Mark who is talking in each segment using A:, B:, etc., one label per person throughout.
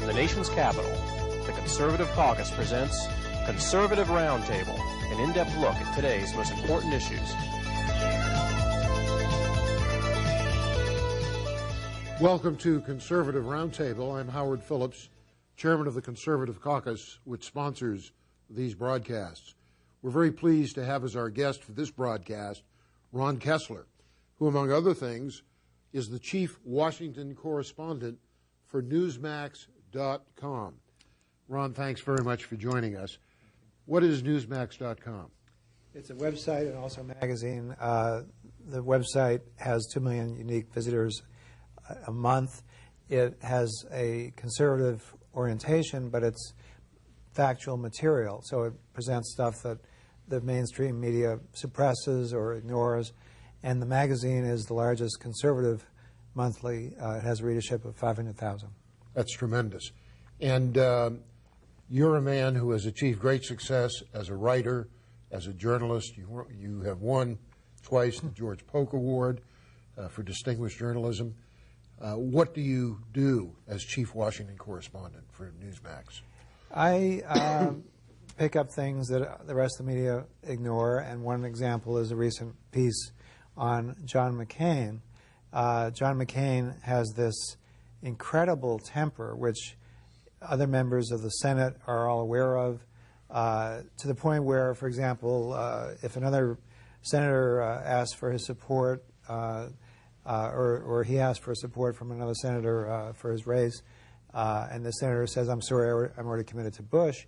A: From the nation's capital, the Conservative Caucus presents Conservative Roundtable, an in-depth look at today's most important issues.
B: Welcome to Conservative Roundtable. I'm Howard Phillips, chairman of the Conservative Caucus, which sponsors these broadcasts. We're very pleased to have as our guest for this broadcast Ron Kessler, who, among other things, is the chief Washington correspondent for Newsmax.com. Ron, thanks very much for joining us. What is Newsmax.com?
C: It's a website and also a magazine. The website has 2 million unique visitors a month. It has a conservative orientation, but it's factual material. So it presents stuff that the mainstream media suppresses or ignores. And the magazine is the largest conservative monthly. It has a readership of 500,000.
B: That's tremendous. And you're a man who has achieved great success as a writer, as a journalist. You have won twice the George Polk Award for distinguished journalism. What do you do as chief Washington correspondent for Newsmax?
C: I pick up things that the rest of the media ignore, and one example is a recent piece on John McCain. John McCain has this incredible temper, which other members of the Senate are all aware of, to the point where, for example, if another senator asks for his support, or he asks for support from another senator for his race, and the senator says, "I'm sorry, I'm already committed to Bush,"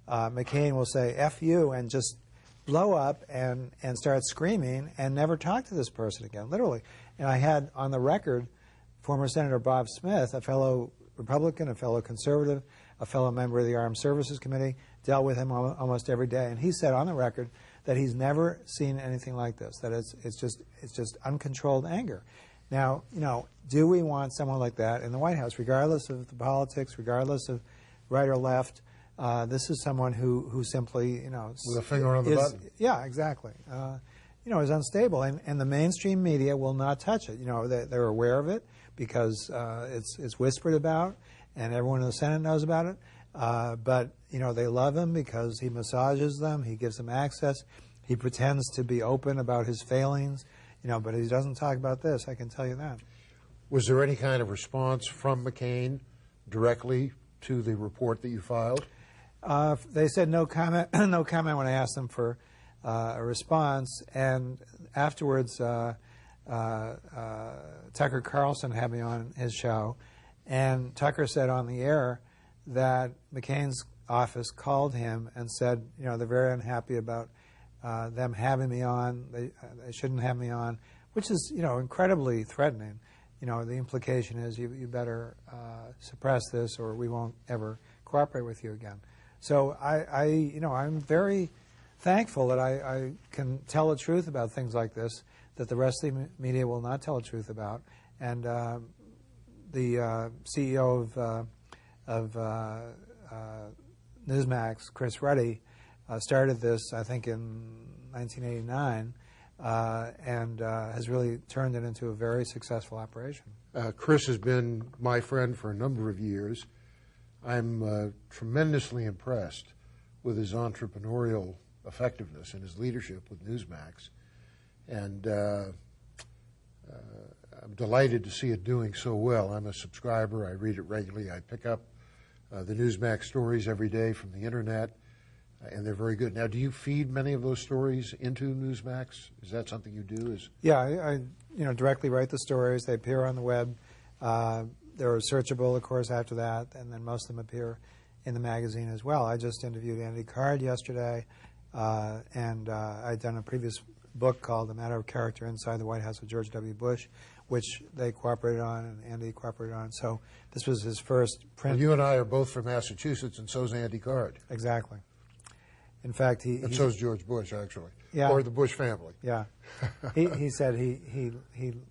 C: McCain will say, "F you," and just blow up and start screaming and never talk to this person again, literally. And I had on the record former Senator Bob Smith, a fellow Republican, a fellow conservative, a fellow member of the Armed Services Committee, dealt with him almost every day. And he said on the record that he's never seen anything like this, that it's just uncontrolled anger. Now, do we want someone like that in the White House, regardless of the politics, regardless of right or left? This is someone who simply,
B: with a finger on the button.
C: Yeah, exactly. Is unstable, and the mainstream media will not touch it. They're aware of it because it's whispered about, and everyone in the Senate knows about it. But they love him because he massages them, he gives them access, he pretends to be open about his failings, but he doesn't talk about this. I can tell you that.
B: Was there any kind of response from McCain directly to the report that you filed?
C: They said no comment. No comment when I asked them for a response. And afterwards, Tucker Carlson had me on his show, and Tucker said on the air that McCain's office called him and said, they're very unhappy about them having me on. They shouldn't have me on, which is incredibly threatening. The implication is you better suppress this, or we won't ever cooperate with you again. So I'm very thankful that I can tell the truth about things like this that the rest of the media will not tell the truth about. And the CEO of Newsmax, Chris Ruddy, started this, I think, in 1989, and has really turned it into a very successful operation.
B: Chris has been my friend for a number of years. I'm tremendously impressed with his entrepreneurial effectiveness and his leadership with Newsmax. And I'm delighted to see it doing so well. I'm a subscriber. I read it regularly. I pick up the Newsmax stories every day from the Internet, and they're very good. Now, do you feed many of those stories into Newsmax? Is that something you do?
C: Yeah, I directly write the stories. They appear on the web. They're searchable, of course, after that, and then most of them appear in the magazine as well. I just interviewed Andy Card yesterday, and I'd done a previous book called The Matter of Character Inside the White House with George W. Bush, which they cooperated on and Andy cooperated on. So this was his first print.
B: Well, you and I are both from Massachusetts, and so's Andy Card.
C: Exactly. In fact,
B: and so's George Bush, actually.
C: Yeah.
B: Or the Bush family.
C: Yeah. He said he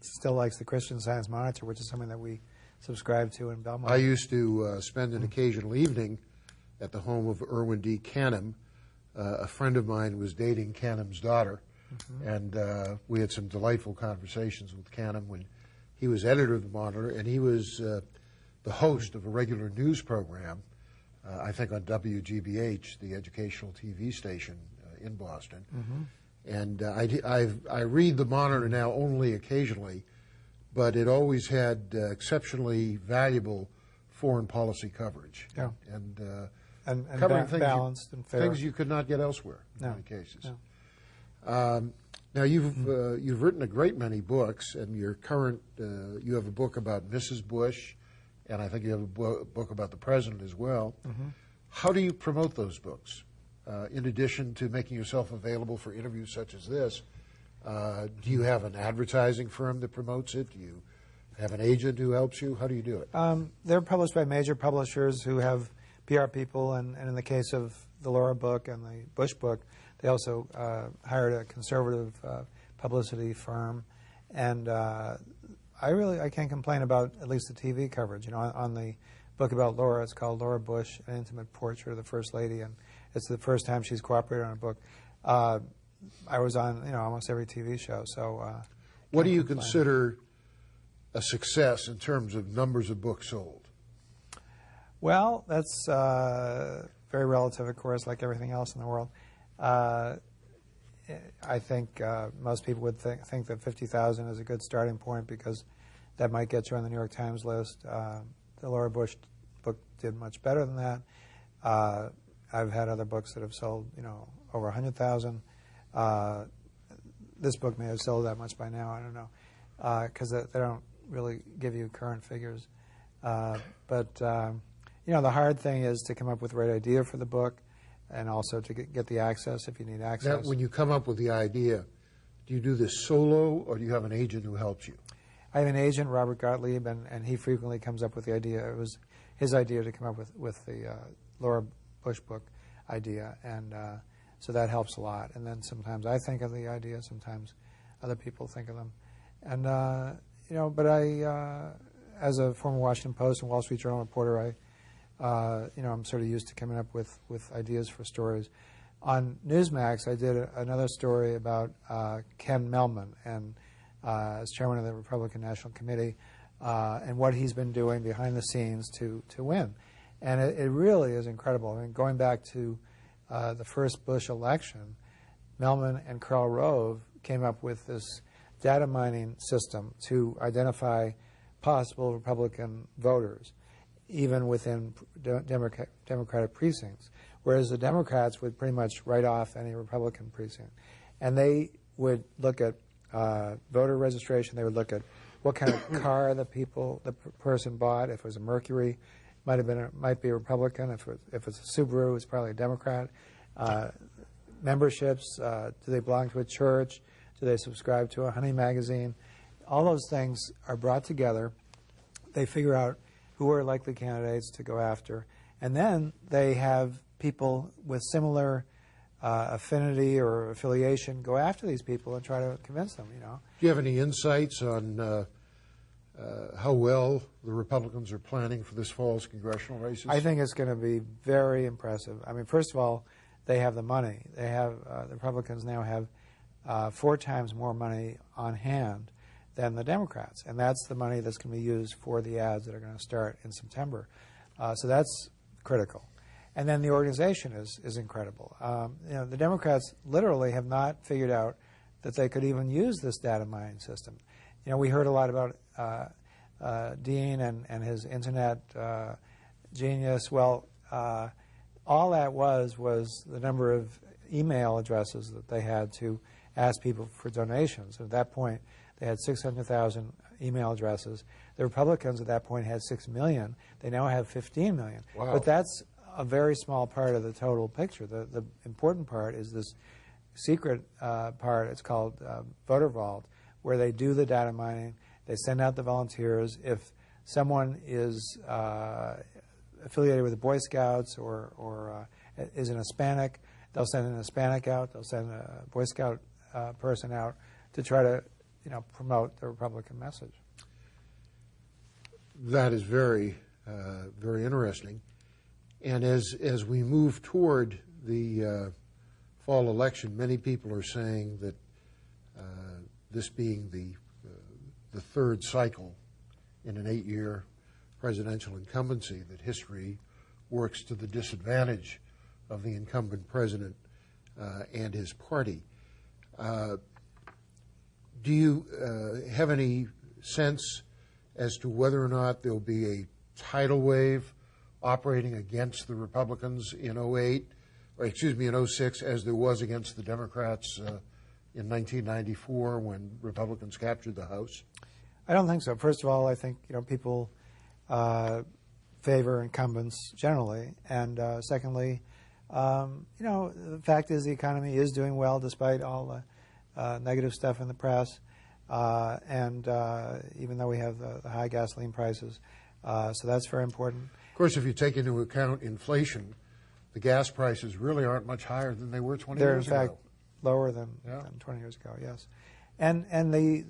C: still likes the Christian Science Monitor, which is something that we subscribe to in Belmont.
B: I used to spend an occasional evening at the home of Irwin D. Canham. A friend of mine was dating Canham's daughter, and we had some delightful conversations with Canham when he was editor of the Monitor, and he was the the host of a regular news program, I think on WGBH, the educational TV station in Boston. And I read the Monitor now only occasionally, but it always had exceptionally valuable foreign policy coverage.
C: Yeah.
B: And covering things
C: balanced and fair.
B: Things you could not get elsewhere in many cases.
C: No.
B: Now you've written a great many books, and your current you have a book about Mrs. Bush, and I think you have a book about the president as well. How do you promote those books? In addition to making yourself available for interviews such as this, do you have an advertising firm that promotes it? Do you have an agent who helps you? How do you do it?
C: They're published by major publishers who have PR people, and in the case of the Laura book and the Bush book, they also hired a conservative publicity firm. And I can't complain about at least the TV coverage. You know, on the book about Laura, it's called Laura Bush, An Intimate Portrait of the First Lady, and it's the first time she's cooperated on a book. I was on, almost every TV show. So,
B: what do you consider a success in terms of numbers of books sold?
C: Well, that's very relative, of course, like everything else in the world. I think most people would think that 50,000 is a good starting point because that might get you on the New York Times list. The Laura Bush book did much better than that. I've had other books that have sold, over 100,000. This book may have sold that much by now. I don't know, because they don't really give you current figures. But the hard thing is to come up with the right idea for the book, and also to get the access if you need access.
B: Now, when you come up with the idea, do you do this solo, or do you have an agent who helps you?
C: I have an agent, Robert Gottlieb, and he frequently comes up with the idea. It was his idea to come up with the Laura Bush book idea, and so that helps a lot. And then sometimes I think of the idea, sometimes other people think of them. And, but I, as a former Washington Post and Wall Street Journal reporter, I'm sort of used to coming up with ideas for stories. On Newsmax, I did another story about Ken Mehlman, and as chairman of the Republican National Committee, and what he's been doing behind the scenes to win. And it really is incredible. I mean, going back to the first Bush election, Mehlman and Karl Rove came up with this data mining system to identify possible Republican voters, even within Democratic precincts, whereas the Democrats would pretty much write off any Republican precinct. And they would look at voter registration. They would look at what kind of car the person bought. If it was a Mercury, might be a Republican. If it's a Subaru, it's probably a Democrat. Memberships, do they belong to a church? Do they subscribe to a Honey magazine? All those things are brought together. They figure out who are likely candidates to go after, and then they have people with similar affinity or affiliation go after these people and try to convince them.
B: Do you have any insights on how well the Republicans are planning for this fall's congressional races?
C: I think it's going to be very impressive. I mean, first of all, they have the money. They have the Republicans now have 4 times more money on hand than the Democrats, and that's the money that's going to be used for the ads that are going to start in September. So that's critical. And then the organization is incredible. The Democrats literally have not figured out that they could even use this data mining system. We heard a lot about Dean and his internet genius. Well, all that was the number of email addresses that they had to ask people for donations. At that point, they had 600,000 email addresses. The Republicans at that point had 6 million. They now have 15 million.
B: Wow.
C: But that's a very small part of the total picture. The important part is this secret part. It's called Voter Vault, where they do the data mining. They send out the volunteers. If someone is affiliated with the Boy Scouts or is an Hispanic, they'll send an Hispanic out. They'll send a Boy Scout person out to try to promote the Republican message.
B: That is very, very interesting. And as we move toward the fall election, many people are saying that this being the third cycle in an 8-year presidential incumbency that history works to the disadvantage of the incumbent president and his party. Do you have any sense as to whether or not there'll be a tidal wave operating against the Republicans in in 06, as there was against the Democrats in 1994 when Republicans captured the House?
C: I don't think so. First of all, I think people favor incumbents generally, and secondly, the fact is the economy is doing well despite all the negative stuff in the press, and even though we have the high gasoline prices, so that's very important.
B: Of course, if you take into account inflation, the gas prices really aren't much higher than they were 20 years ago.
C: They're in fact lower than 20 years ago. Yes, and the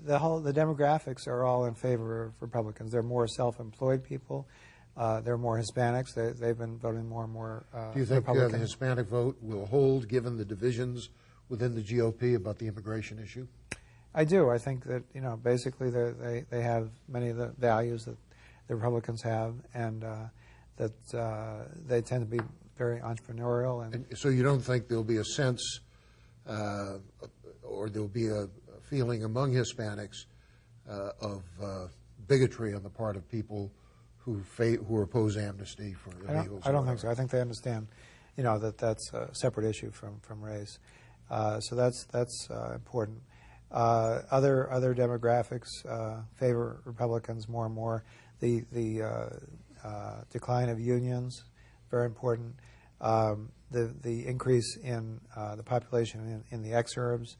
C: demographics are all in favor of Republicans. They're more self-employed people. There are more Hispanics. They've been voting more and more
B: Do you think
C: Republican.
B: The Hispanic vote will hold, given the divisions within the GOP about the immigration issue?
C: I do. I think that basically they have many of the values that the Republicans have, and that they tend to be very entrepreneurial. And
B: so you don't think there'll be a sense, or there'll be a feeling among Hispanics of bigotry on the part of people who oppose amnesty for illegals?
C: I don't think so. I think they understand, that that's a separate issue from race. So that's important. Other demographics favor Republicans more and more. The decline of unions, very important. The increase in the population in the exurbs,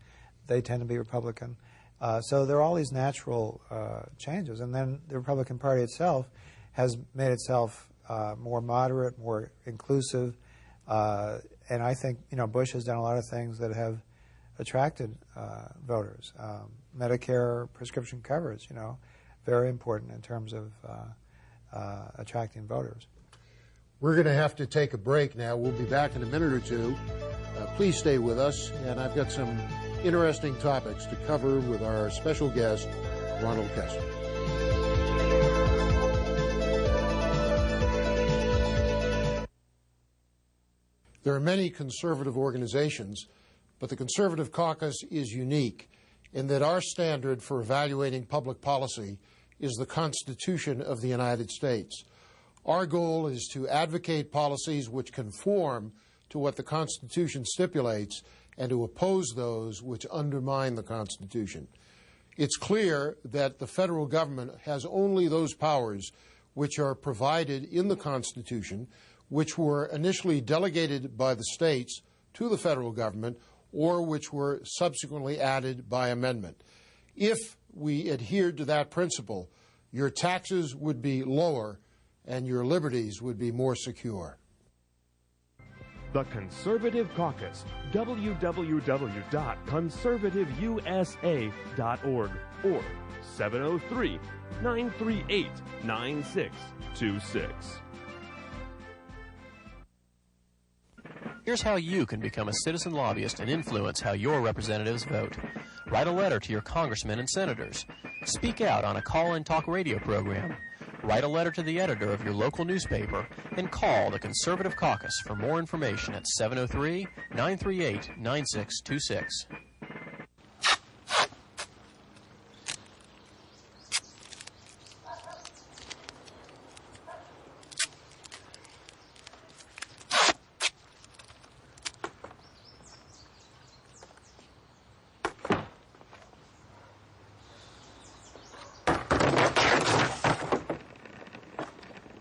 C: they tend to be Republican. So there are all these natural changes. And then the Republican Party itself has made itself more moderate, more inclusive. And I think, Bush has done a lot of things that have attracted voters. Medicare prescription coverage, very important in terms of attracting voters.
B: We're going to have to take a break now. We'll be back in a minute or two. Please stay with us, and I've got some interesting topics to cover with our special guest, Ronald Kessler. There are many conservative organizations, but the Conservative Caucus is unique in that our standard for evaluating public policy is the Constitution of the United States. Our goal is to advocate policies which conform to what the Constitution stipulates and to oppose those which undermine the Constitution. It's clear that the federal government has only those powers which are provided in the Constitution, which were initially delegated by the states to the federal government or which were subsequently added by amendment. If we adhered to that principle, your taxes would be lower and your liberties would be more secure.
D: The Conservative Caucus, www.conservativeusa.org or 703-938-9626.
A: Here's how you can become a citizen lobbyist and influence how your representatives vote. Write a letter to your congressmen and senators. Speak out on a call-in talk radio program. Write a letter to the editor of your local newspaper and call the Conservative Caucus for more information at 703-938-9626.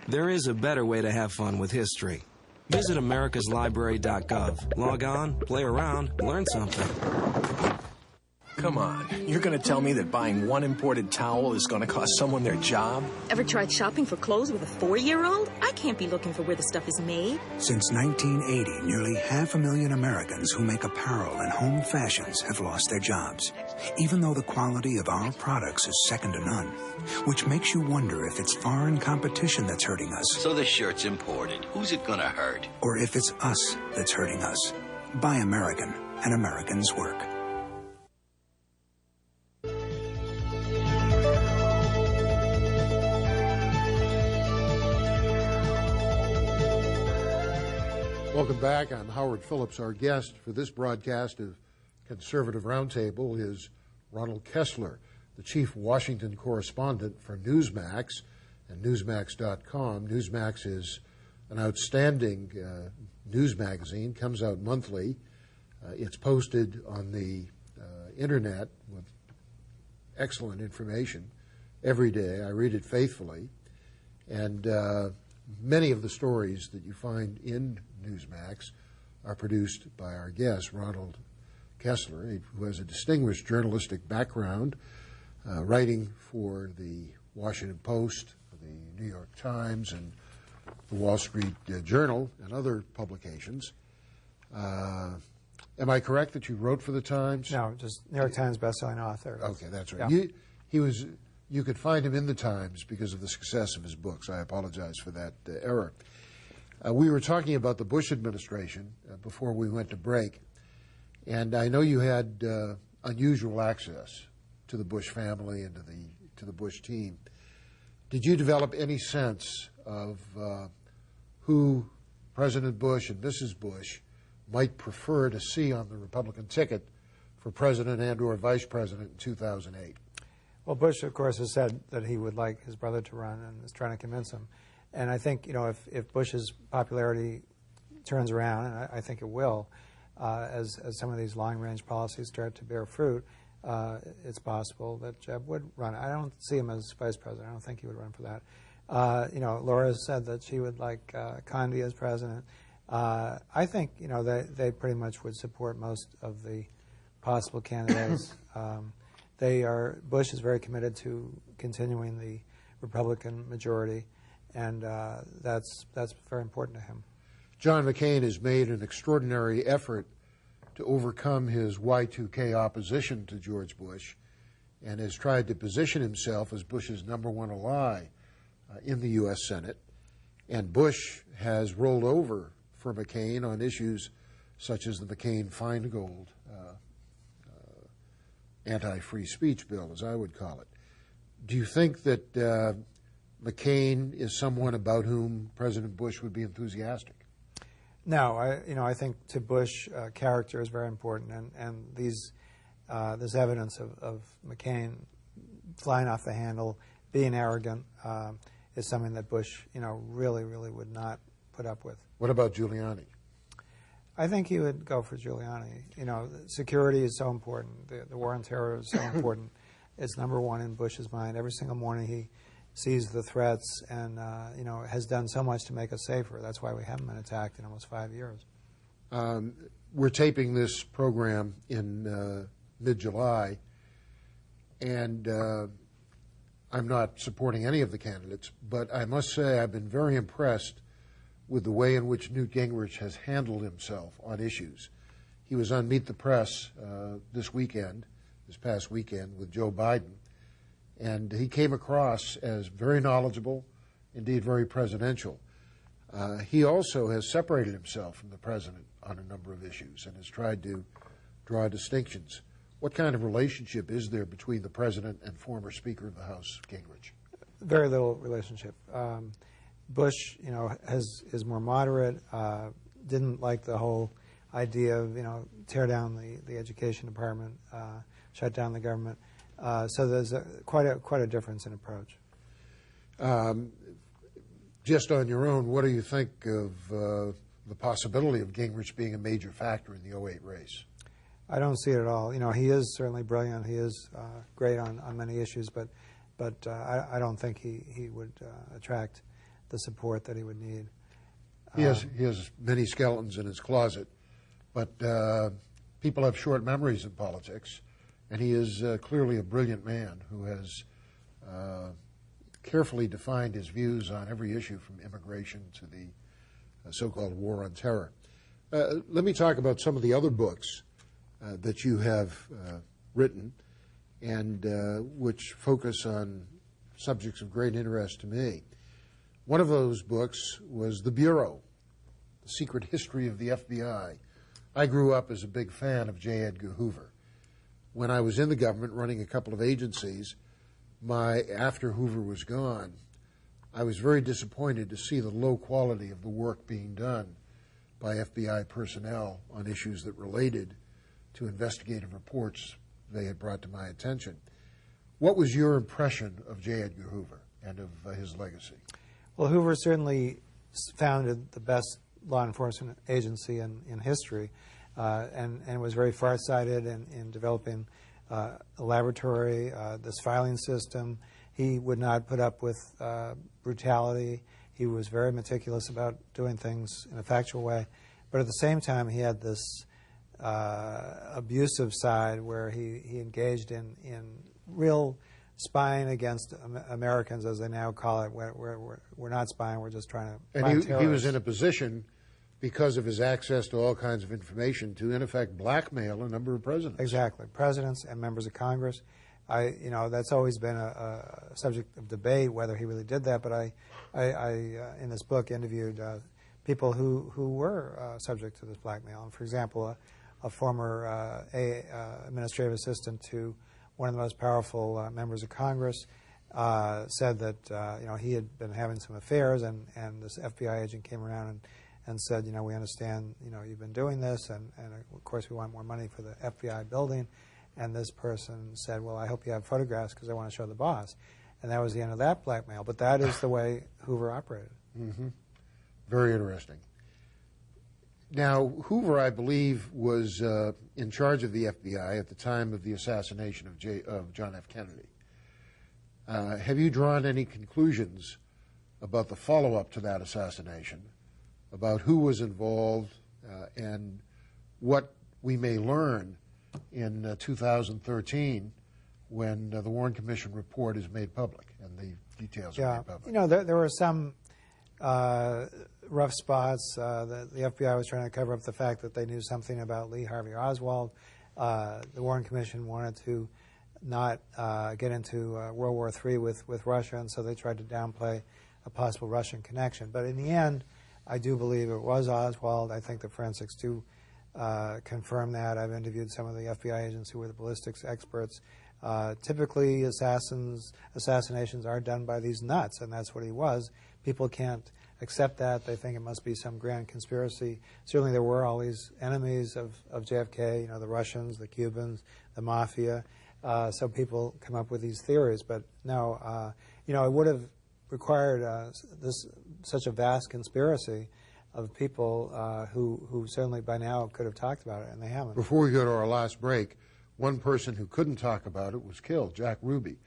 E: There is a better way to have fun with history. Visit americaslibrary.gov. Log on, play around, learn something.
F: Come on, you're going to tell me that buying one imported towel is going to cost someone their job?
G: Ever tried shopping for clothes with a 4-year-old? I can't be looking for where the stuff is made.
H: Since 1980, nearly 500,000 Americans who make apparel and home fashions have lost their jobs, even though the quality of our products is second to none, which makes you wonder if it's foreign competition that's hurting us.
I: So the shirt's imported. Who's it going to hurt?
H: Or if it's us that's hurting us. Buy American, and Americans work.
B: Welcome back. I'm Howard Phillips. Our guest for this broadcast of Conservative Roundtable is Ronald Kessler, the chief Washington correspondent for Newsmax and Newsmax.com. Newsmax is an outstanding news magazine, comes out monthly. It's posted on the internet with excellent information every day. I read it faithfully. And many of the stories that you find in Newsmax are produced by our guest, Ronald Kessler, who has a distinguished journalistic background, writing for the Washington Post, the New York Times, and the Wall Street Journal, and other publications. Am I correct that you wrote for the Times?
C: No, just New York Times bestselling author.
B: Okay, that's right.
C: Yeah.
B: You could find him in the Times because of the success of his books. I apologize for that error. We were talking about the Bush administration before we went to break, and I know you had unusual access to the Bush family and to the Bush team. Did you develop any sense of who President Bush and Mrs. Bush might prefer to see on the Republican ticket for president and or vice president in 2008?
C: Well, Bush, of course, has said that he would like his brother to run and is trying to convince him. And I think, if Bush's popularity turns around, and I think it will, as some of these long-range policies start to bear fruit, it's possible that Jeb would run. I don't see him as vice president. I don't think he would run for that. Laura said that she would like Condi as president. I think, they pretty much would support most of the possible candidates. Bush is very committed to continuing the Republican majority, and that's very important to him.
B: John McCain has made an extraordinary effort to overcome his Y2K opposition to George Bush and has tried to position himself as Bush's #1 ally in the U.S. Senate. And Bush has rolled over for McCain on issues such as the McCain-Feingold anti-free speech bill, as I would call it. Do you think that McCain is someone about whom President Bush would be enthusiastic?
C: No, I think to Bush, character is very important, and this evidence of McCain flying off the handle, being arrogant, is something that Bush, really, really would not put up with.
B: What about Giuliani?
C: I think he would go for Giuliani. Security is so important. The war on terror is so important. It's #1 in Bush's mind. Every single morning he sees the threats and, has done so much to make us safer. That's why we haven't been attacked in almost 5 years.
B: We're taping this program in mid-July, and I'm not supporting any of the candidates, but I must say I've been very impressed with the way in which Newt Gingrich has handled himself on issues. He was on Meet the Press this past weekend with Joe Biden, and he came across as very knowledgeable, indeed very presidential. He also has separated himself from the president on a number of issues and has tried to draw distinctions. What kind of relationship is there between the president and former Speaker of the House, Gingrich?
C: Very little relationship. Bush, is more moderate, didn't like the whole idea of, tear down the education department, shut down the government. So there's quite a difference in approach.
B: Just on your own, what do you think of the possibility of Gingrich being a major factor in the 2008 race?
C: I don't see it at all. He is certainly brilliant. He is great on many issues, but I don't think he would attract the support that he would need.
B: He has many skeletons in his closet, but people have short memories in politics, and he is clearly a brilliant man who has carefully defined his views on every issue from immigration to the so-called war on terror. Let me talk about some of the other books that you have written and which focus on subjects of great interest to me. One of those books was The Bureau, The Secret History of the FBI. I grew up as a big fan of J. Edgar Hoover. When I was in the government running a couple of agencies, after Hoover was gone, I was very disappointed to see the low quality of the work being done by FBI personnel on issues that related to investigative reports they had brought to my attention. What was your impression of J. Edgar Hoover and of his legacy?
C: Well, Hoover certainly founded the best law enforcement agency in history, and was very farsighted in developing a laboratory, this filing system. He would not put up with brutality. He was very meticulous about doing things in a factual way. But at the same time, he had this abusive side where he engaged in real spying against Americans, as they now call it. We're not spying, we're just trying to find terrorists.
B: He was in a position, because of his access to all kinds of information, to in effect blackmail a number of presidents.
C: Exactly, presidents and members of Congress. That's always been a subject of debate whether he really did that. But I in this book interviewed people who were subject to this blackmail. And for example, a former administrative assistant to one of the most powerful members of Congress said that he had been having some affairs, and this FBI agent came around and said, we understand, you've been doing this, and of course we want more money for the FBI building. And this person said, well, I hope you have photographs because I want to show the boss. And that was the end of that blackmail. But that is the way Hoover operated.
B: Mm-hmm. Very interesting. Now, Hoover, I believe, was in charge of the FBI at the time of the assassination of John F. Kennedy. Have you drawn any conclusions about the follow-up to that assassination, about who was involved, and what we may learn in 2013 when the Warren Commission report is made public and the details are made public?
C: There were some rough spots. The FBI was trying to cover up the fact that they knew something about Lee Harvey Oswald. The Warren Commission wanted to not get into World War III with Russia, and so they tried to downplay a possible Russian connection. But in the end, I do believe it was Oswald. I think the forensics do confirm that. I've interviewed some of the FBI agents who were the ballistics experts. Typically, assassinations are done by these nuts, and that's what he was. People can't accept that. They think it must be some grand conspiracy. Certainly there were all these enemies of JFK, the Russians, the Cubans, the Mafia. So people come up with these theories. But no, it would have required such a vast conspiracy of people who certainly by now could have talked about it, and they haven't.
B: Before we go to our last break, one person who couldn't talk about it was killed, Jack Ruby.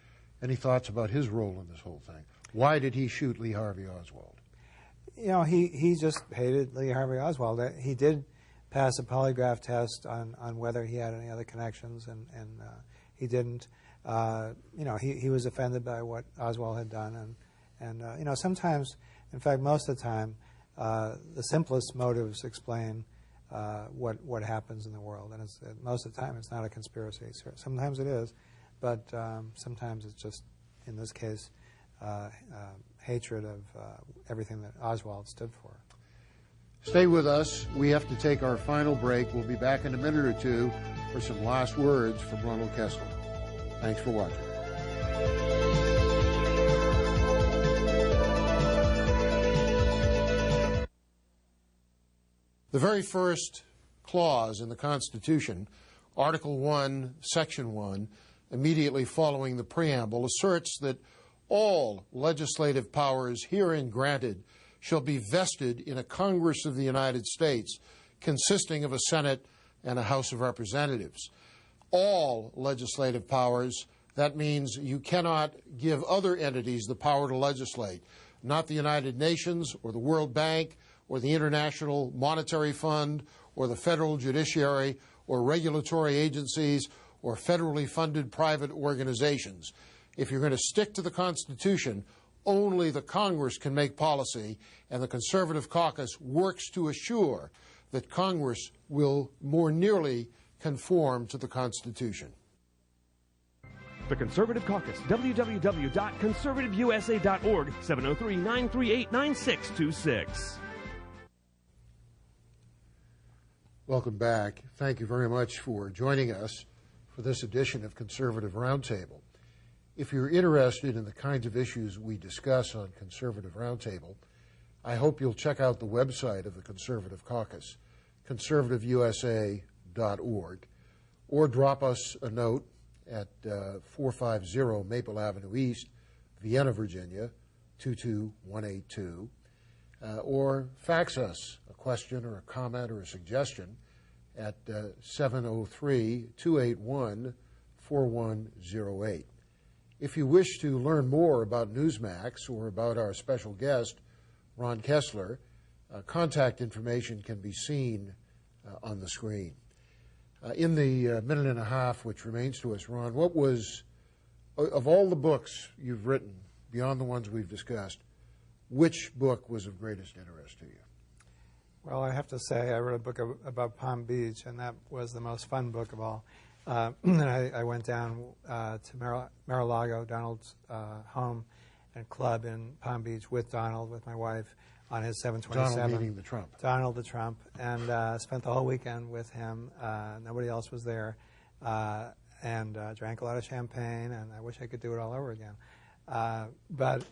B: Any thoughts about his role in this whole thing? Why did he shoot Lee Harvey Oswald?
C: He just hated Lee Harvey Oswald. He did pass a polygraph test on whether he had any other connections, and he didn't. He was offended by what Oswald had done, and sometimes, in fact, most of the time, the simplest motives explain what happens in the world, and most of the time it's not a conspiracy. Sometimes it is, but sometimes it's just, in this case, hatred of everything that Oswald stood for.
B: Stay with us. We have to take our final break. We'll be back in a minute or two for some last words from Ronald Kessler. Thanks for watching. The very first clause in the Constitution, Article 1, Section 1, immediately following the preamble, asserts that all legislative powers herein granted shall be vested in a Congress of the United States consisting of a Senate and a House of Representatives. All legislative powers, that means you cannot give other entities the power to legislate, not the United Nations or the World Bank or the International Monetary Fund or the federal judiciary or regulatory agencies or federally funded private organizations. If you're going to stick to the Constitution, only the Congress can make policy, and the Conservative Caucus works to assure that Congress will more nearly conform to the Constitution.
D: The Conservative Caucus, www.conservativeusa.org, 703-938-9626.
B: Welcome back. Thank you very much for joining us for this edition of Conservative Roundtable. If you're interested in the kinds of issues we discuss on Conservative Roundtable, I hope you'll check out the website of the Conservative Caucus, conservativeusa.org, or drop us a note at 450 Maple Avenue East, Vienna, Virginia, 22182, or fax us a question or a comment or a suggestion at 703-281-4108. If you wish to learn more about Newsmax or about our special guest, Ron Kessler, contact information can be seen on the screen. In the minute and a half which remains to us, Ron, what was, of all the books you've written, beyond the ones we've discussed, which book was of greatest interest to you?
C: Well, I have to say I wrote a book about Palm Beach, and that was the most fun book of all. I went down to Mar-a-Lago, Donald's home and club in Palm Beach with Donald, with my wife, on his 727.
B: Donald meaning the Trump.
C: Donald the Trump, and spent the whole weekend with him. Nobody else was there, and drank a lot of champagne, and I wish I could do it all over again. But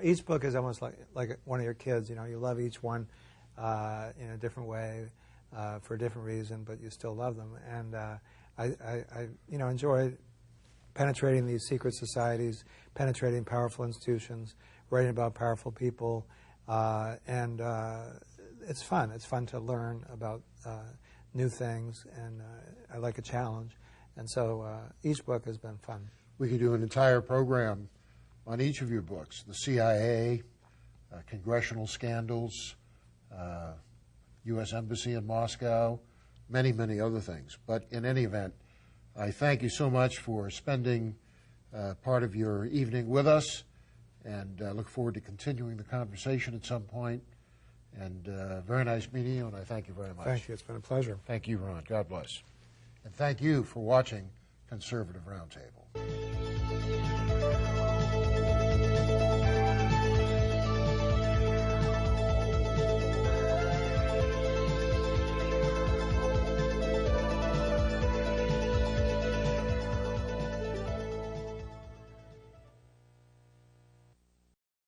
C: each book is almost like one of your kids. You love each one in a different way for a different reason, but you still love them. And I enjoy penetrating these secret societies, penetrating powerful institutions, writing about powerful people, and it's fun. It's fun to learn about new things, and I like a challenge. And so each book has been fun.
B: We could do an entire program on each of your books: the CIA, congressional scandals, U.S. Embassy in Moscow, many, many other things. But in any event, I thank you so much for spending part of your evening with us, and look forward to continuing the conversation at some point. And very nice meeting you, and I thank you very much.
C: Thank you. It's been a pleasure.
B: Thank you, Ron. God bless. And thank you for watching Conservative Roundtable.